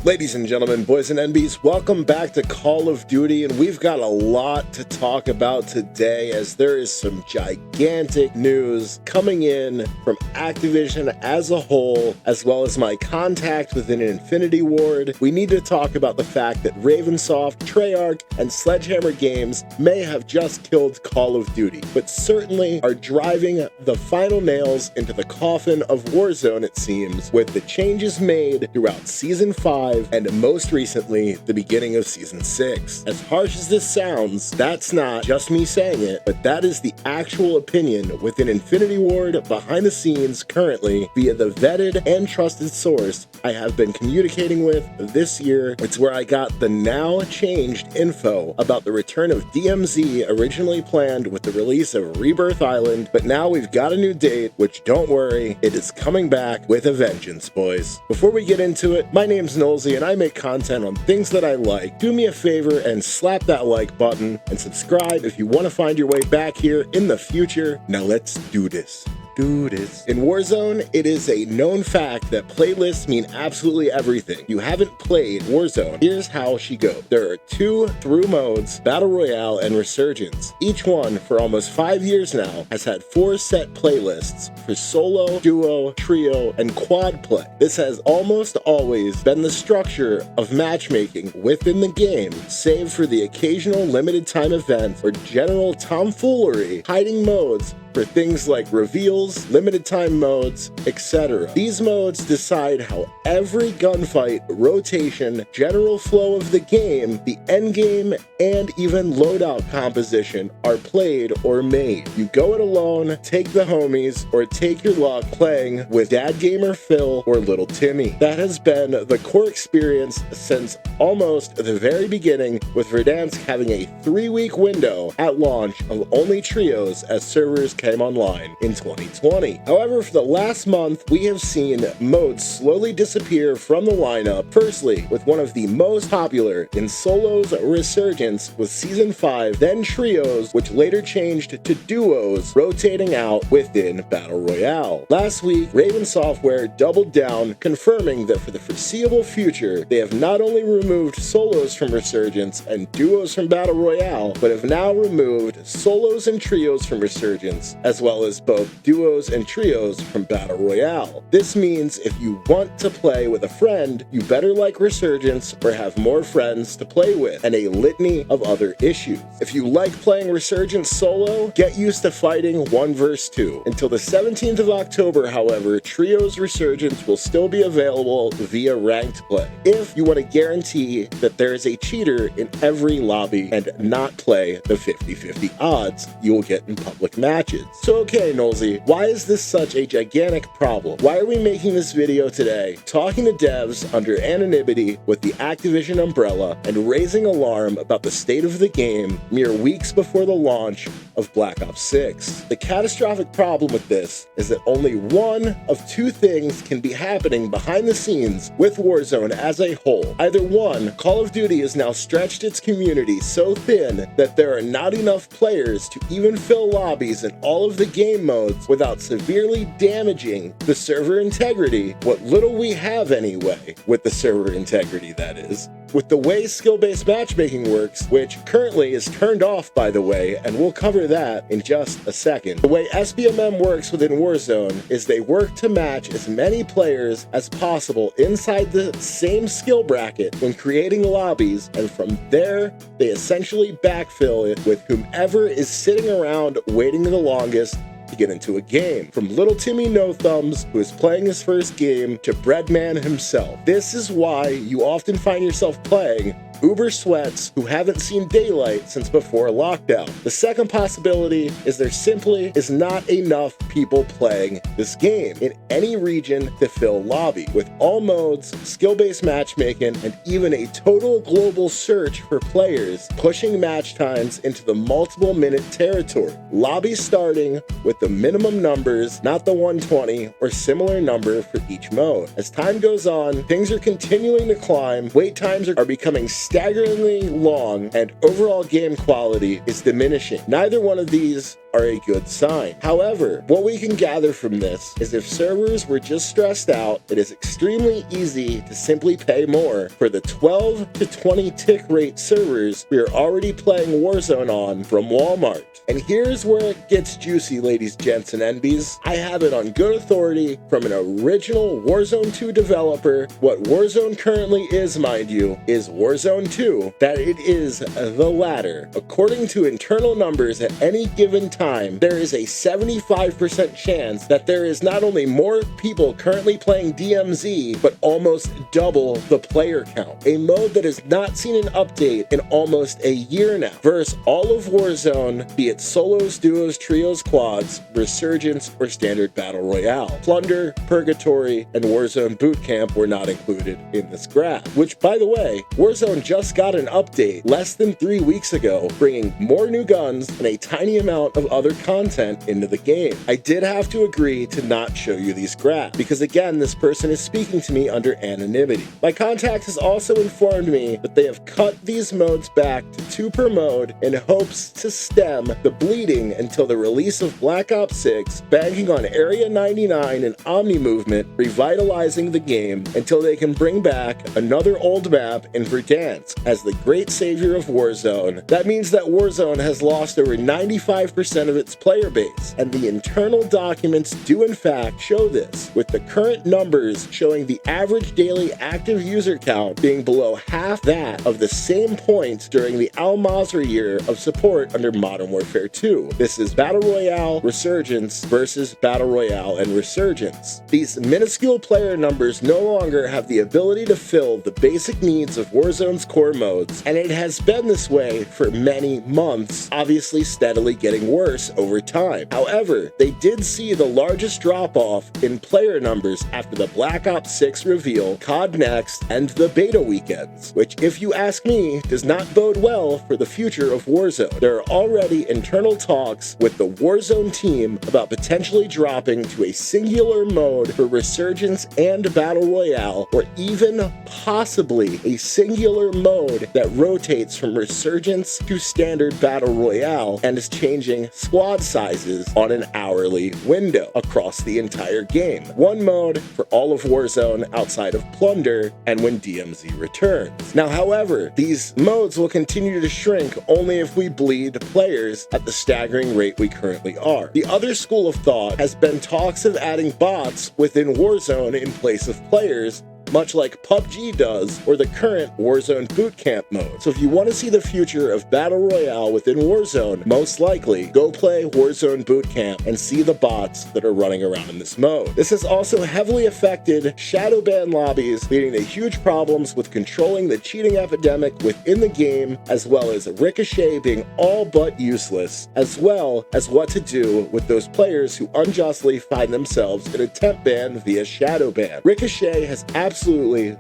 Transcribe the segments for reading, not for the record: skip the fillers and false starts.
Ladies and gentlemen, boys and NBs, welcome back to Call of Duty, and we've got a lot to talk about today as there is some gigantic news coming in from Activision as a whole, as well as my contact within Infinity Ward. We need to talk about the fact that Ravensoft, Treyarch, and Sledgehammer Games may have just killed Call of Duty, but certainly are driving the final nails into the coffin of Warzone, it seems, with the changes made throughout Season 5 and most recently, the beginning of Season 6. As harsh as this sounds, that's not just me saying it, but that is the actual opinion within Infinity Ward behind the scenes currently via the vetted and trusted source I have been communicating with this year. It's where I got the now changed info about the return of DMZ, originally planned with the release of Rebirth Island, but now we've got a new date, which don't worry, it is coming back with a vengeance, boys. Before we get into it, my name's Knowlesy, and I make content on things that I like. Do me a favor and slap that like button and subscribe if you want to find your way back here in the future. Now let's do this. In Warzone, it is a known fact that playlists mean absolutely everything. You haven't played Warzone, here's how she goes. There are two through modes, Battle Royale and Resurgence. Each one, for almost 5 years now, has had 4 set playlists for solo, duo, trio, and quad play. This has almost always been the structure of matchmaking within the game, save for the occasional limited time event or general tomfoolery, hiding modes for things like reveals, limited time modes, etc. These modes decide how every gunfight, rotation, general flow of the game, the endgame, and even loadout composition are played or made. You go it alone, take the homies, or take your luck playing with Dad Gamer Phil or Little Timmy. That has been the core experience since almost the very beginning, with Verdansk having a 3-week window at launch of only trios as servers came online in 2020. However, for the last month, we have seen modes slowly disappear from the lineup. Firstly, with one of the most popular in solos, Resurgence with Season 5, then trios, which later changed to duos, rotating out within Battle Royale. Last week, Raven Software doubled down, confirming that for the foreseeable future, they have not only removed solos from Resurgence and duos from Battle Royale, but have now removed solos and trios from Resurgence, as well as both duos and trios from Battle Royale. This means if you want to play with a friend, you better like Resurgence or have more friends to play with, and a litany of other issues. If you like playing Resurgence solo, get used to fighting 1 vs 2. Until the 17th of October, however, trios Resurgence will still be available via ranked play. If you want to guarantee that there is a cheater in every lobby and not play the 50-50 odds you will get in public matches. So okay, Knowlesy, why is this such a gigantic problem? Why are we making this video today, talking to devs under anonymity with the Activision umbrella and raising alarm about the state of the game mere weeks before the launch of Black Ops 6? The catastrophic problem with this is that only one of 2 things can be happening behind the scenes with Warzone as a whole. Either one, Call of Duty has now stretched its community so thin that there are not enough players to even fill lobbies in all of the game modes without severely damaging the server integrity, what little we have anyway with the server integrity, that is. With the way skill-based matchmaking works, which currently is turned off, by the way, and we'll cover that in just a second. The way SBMM works within Warzone is they work to match as many players as possible inside the same skill bracket when creating lobbies, and from there, they essentially backfill it with whomever is sitting around waiting the longest to get into a game. From Little Timmy No Thumbs, who is playing his first game, to Breadman himself. This is why you often find yourself playing Uber Sweats who haven't seen daylight since before lockdown. The second possibility is there simply is not enough people playing this game in any region to fill lobby. With all modes, skill-based matchmaking, and even a total global search for players, pushing match times into the multiple minute territory. Lobbies starting with the minimum numbers, not the 120 or similar number for each mode. As time goes on, things are continuing to climb, wait times are becoming staggeringly long, and overall game quality is diminishing. Neither one of these are a good sign. However, what we can gather from this is if servers were just stressed out, it is extremely easy to simply pay more for the 12 to 20 tick rate servers we are already playing Warzone on from Walmart. And here's where it gets juicy, ladies, gents, and NBs. I have it on good authority from an original Warzone 2 developer. What Warzone currently is, mind you, is Warzone 2, that it is the latter. According to internal numbers at any given time, there is a 75% chance that there is not only more people currently playing DMZ, but almost double the player count. A mode that has not seen an update in almost a year now. Versus all of Warzone, be it solos, duos, trios, quads, resurgence, or standard battle royale. Plunder, Purgatory, and Warzone Bootcamp were not included in this graph. Which, by the way, Warzone just got an update less than 3 weeks ago, bringing more new guns and a tiny amount of other content into the game. I did have to agree to not show you these graphs, because again, this person is speaking to me under anonymity. My contact has also informed me that they have cut these modes back to 2 per mode in hopes to stem the bleeding until the release of Black Ops 6, banking on Area 99 and Omni movement, revitalizing the game until they can bring back another old map in Verdansk as the great savior of Warzone. That means that Warzone has lost over 95% of its player base, and the internal documents do in fact show this, with the current numbers showing the average daily active user count being below half that of the same point during the Al Mazrah year of support under Modern Warfare 2. This is Battle Royale, Resurgence versus Battle Royale and Resurgence. These minuscule player numbers no longer have the ability to fill the basic needs of Warzone's core modes, and it has been this way for many months, obviously steadily getting worse over time. However, they did see the largest drop-off in player numbers after the Black Ops 6 reveal, COD Next, and the beta weekends, which, if you ask me, does not bode well for the future of Warzone. There are already internal talks with the Warzone team about potentially dropping to a singular mode for Resurgence and Battle Royale, or even possibly a singular mode that rotates from Resurgence to standard Battle Royale and is changing squad sizes on an hourly window across the entire game. One mode for all of Warzone outside of Plunder and when DMZ returns. Now, however, these modes will continue to shrink only if we bleed players at the staggering rate we currently are. The other school of thought has been talks of adding bots within Warzone in place of players, much like PUBG does, or the current Warzone Bootcamp mode. So if you want to see the future of Battle Royale within Warzone, most likely go play Warzone Bootcamp and see the bots that are running around in this mode. This has also heavily affected shadow ban lobbies, leading to huge problems with controlling the cheating epidemic within the game, as well as Ricochet being all but useless, as well as what to do with those players who unjustly find themselves in a temp ban via shadow ban. Ricochet has absolutely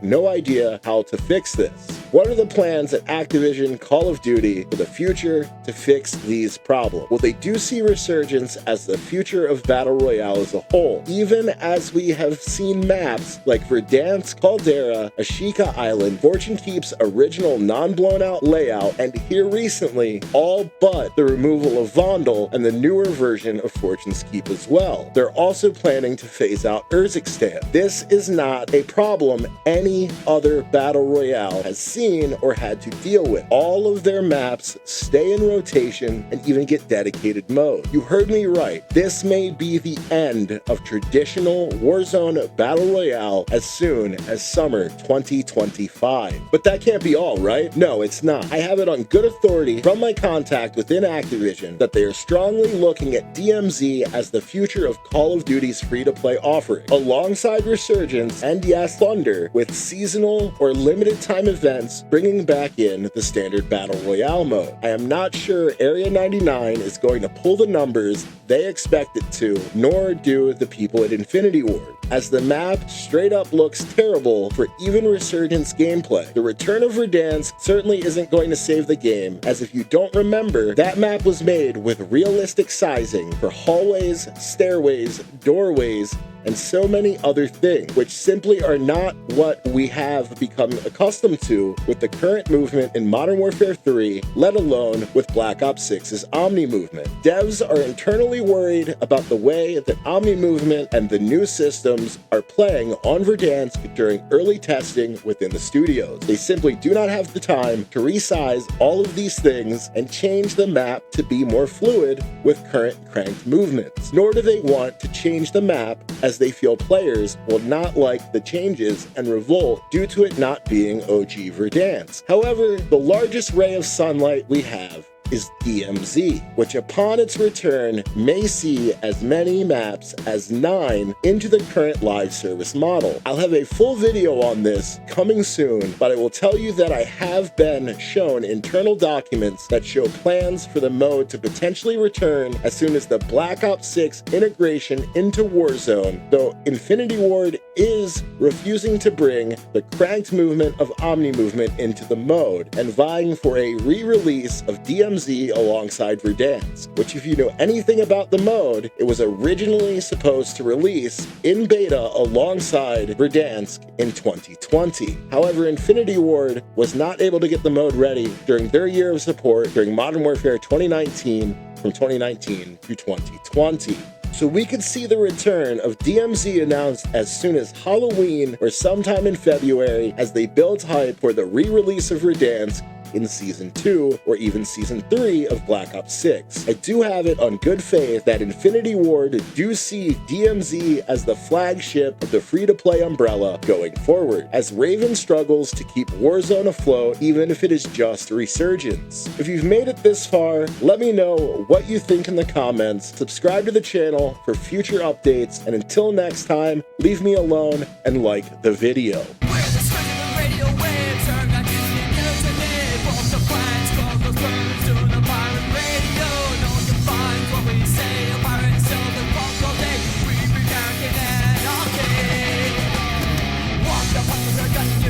no idea how to fix this. What are the plans at Activision Call of Duty for the future to fix these problems? Well, they do see Resurgence as the future of Battle Royale as a whole, even as we have seen maps like Verdansk, Caldera, Ashika Island, Fortune Keep's original non-blown out layout, and here recently, all but the removal of Vondel and the newer version of Fortune's Keep as well. They're also planning to phase out Urzikstan. This is not a problem any other Battle Royale has seen or had to deal with. All of their maps stay in rotation and even get dedicated mode. You heard me right. This may be the end of traditional Warzone Battle Royale as soon as summer 2025. But that can't be all, right? No, it's not. I have it on good authority from my contact within Activision that they are strongly looking at DMZ as the future of Call of Duty's free-to-play offering, alongside Resurgence and, yes, Thunder, with seasonal or limited time events bringing back in the standard Battle Royale mode. I am not sure Area 99 is going to pull the numbers they expect it to, nor do the people at Infinity Ward, as the map straight up looks terrible for even Resurgence gameplay. The return of Verdansk certainly isn't going to save the game, as if you don't remember, that map was made with realistic sizing for hallways, stairways, doorways, and so many other things, which simply are not what we have become accustomed to with the current movement in Modern Warfare 3, let alone with Black Ops 6's Omni movement. Devs are internally worried about the way that Omni movement and the new systems are playing on Verdansk during early testing within the studios. They simply do not have the time to resize all of these things and change the map to be more fluid with current cranked movements, nor do they want to change the map as they feel players will not like the changes and revolt due to it not being OG Verdansk. However, the largest ray of sunlight we have is DMZ, which upon its return may see as many maps as 9 into the current live service model. I'll have a full video on this coming soon, but I will tell you that I have been shown internal documents that show plans for the mode to potentially return as soon as the Black Ops 6 integration into Warzone, though Infinity Ward is refusing to bring the cranked movement of Omni movement into the mode and vying for a re-release of DMZ alongside Verdansk, which if you know anything about the mode, it was originally supposed to release in beta alongside Verdansk in 2020. However, Infinity Ward was not able to get the mode ready during their year of support during Modern Warfare 2019 from 2019 to 2020. So we could see the return of DMZ announced as soon as Halloween or sometime in February as they build hype for the re-release of Verdansk in Season 2 or even Season 3 of Black Ops 6. I do have it on good faith that Infinity Ward do see DMZ as the flagship of the free-to-play umbrella going forward, as Raven struggles to keep Warzone afloat even if it is just a resurgence. If you've made it this far, let me know what you think in the comments, subscribe to the channel for future updates, and until next time, leave me alone and like the video.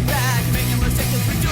Back, making mistakes.